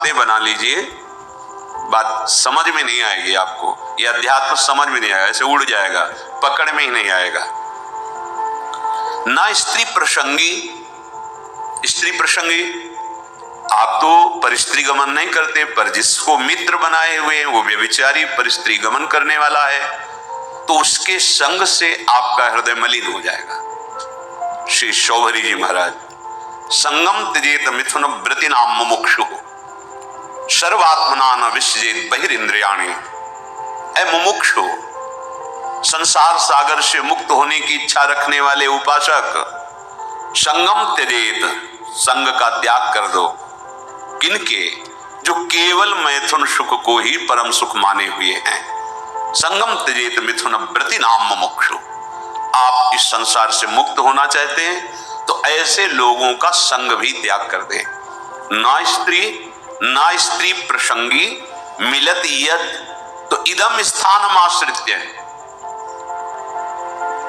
बातें बना लीजिए, बात समझ में नहीं आएगी आपको, ये अध्यात्म समझ में नहीं आएगा, ऐसे उड़ जाएगा, पकड़ में ही नहीं आएगा। ना स्त्री प्रसंगी, स्त्री प्रसंगी आप तो परिस्त्री गमन नहीं करते, पर जिसको मित्र बनाए हुए हैं वो व्यभिचारी परिस्त्री गमन करने वाला है, तो उसके संग से आपका हृदय मलिन हो जाएगा। श्री शौभरी जी महाराज, संगम त्यजेत मिथुन व्रति नाम मुमुक्षु सर्वात्मना न विसजेत बहिरिंद्रियाणि। ऐ मुमुक्षु, संसार सागर से मुक्त होने की इच्छा रखने वाले उपासक, संगम त्यजेत, संग का त्याग कर दो। किनके? जो केवल मैथुन सुख को ही परम सुख माने हुए हैं। संगम त्यजेत मिथुन व्रति नाम मुमुक्षु। आप इस संसार से मुक्त होना चाहते हैं तो ऐसे लोगों का संग भी त्याग कर दें। ना स्त्री प्रसंगी मिलत यत्, तो इदम स्थानम आश्रित्य।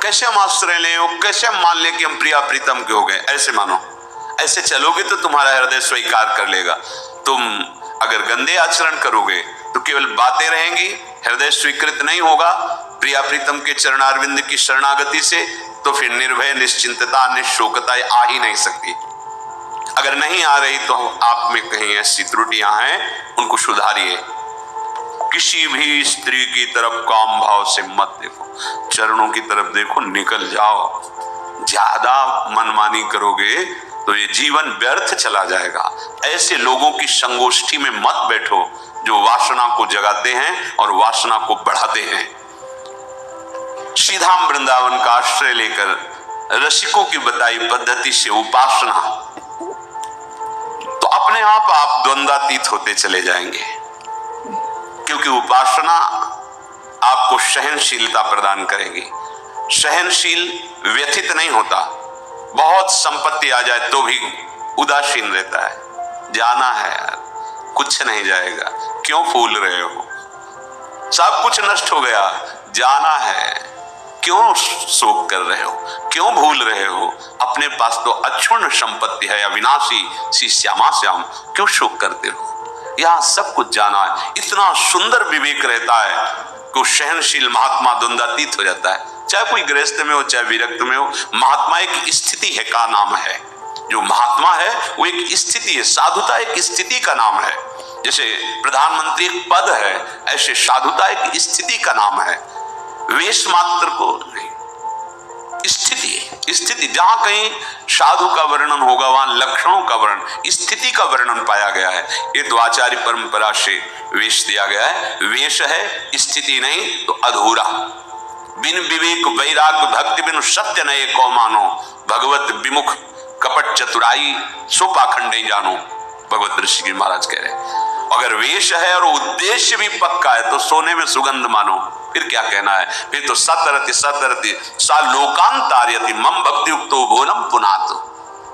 कैसे हम आश्रय लें, कैसे हम मान लें कि हम प्रिया प्रीतम के हो गए? ऐसे मानो, ऐसे चलोगे तो तुम्हारा हृदय स्वीकार कर लेगा। तुम अगर गंदे आचरण करोगे तो केवल बातें रहेंगी, हृदय स्वीकृत नहीं होगा प्रिया प्रीतम के चरणारविंद की शरणागति से, तो फिर निर्भय निश्चिंतता निशोकता आ ही नहीं सकती। अगर नहीं आ रही तो आप में कहीं ऐसी त्रुटियां हैं, उनको सुधारिए। किसी भी स्त्री की तरफ काम भाव से मत देखो, चरणों की तरफ देखो, निकल जाओ। ज्यादा मनमानी करोगे तो ये जीवन व्यर्थ चला जाएगा। ऐसे लोगों की संगोष्ठी में मत बैठो जो वासना को जगाते हैं और वासना को बढ़ाते हैं। श्रीधाम वृंदावन का आश्रय लेकर रसिकों की बताई पद्धति से उपासना, तो अपने आप द्वंद्वातीत होते चले जाएंगे। क्योंकि उपासना आपको सहनशीलता प्रदान करेगी। सहनशील व्यथित नहीं होता, बहुत संपत्ति आ जाए तो भी उदासीन रहता है। जाना है यार, कुछ नहीं जाएगा, क्यों फूल रहे हो? सब कुछ नष्ट हो गया, जाना है, क्यों शोक कर रहे हो, क्यों भूल रहे हो? अपने पास तो अक्षुण्ण संपत्ति है, अविनाशी सी श्यामा श्याम, क्यों शोक करते हो? यहाँ सब कुछ जाना है। इतना सुंदर विवेक रहता है कि सहनशील महात्मा द्वंद्वातीत हो जाता है। चाहे कोई गृहस्थ में हो चाहे विरक्त में हो, महात्मा एक स्थिति है का नाम है। जो महात्मा है वो एक स्थिति है, साधुता एक स्थिति का नाम है। जैसे प्रधानमंत्री एक पद है, ऐसे साधुता एक स्थिति का नाम है, वेश मात्र को नहीं। स्थिति जहां कहीं साधु का वर्णन होगा वहां लक्षणों का वर्णन, स्थिति का वर्णन पाया गया है। ये तो आचार्य परंपरा से वेश दिया गया है। वेश है, स्थिति नहीं तो अधूरा। बिन विवेक वैराग्य भक्ति बिनु सत्य नये को मानो, भगवत विमुख कपट चतुराई सो पाखंडे जानो। भगवत ऋषि महाराज कह रहे हैं अगर वेश है और उद्देश्य भी पक्का है तो सोने में सुगंध मानो। फिर क्या कहना है? फिर तो सतरति सा लोकांतार्यति मम भक्ति युक्तो भुवनम पुनातु।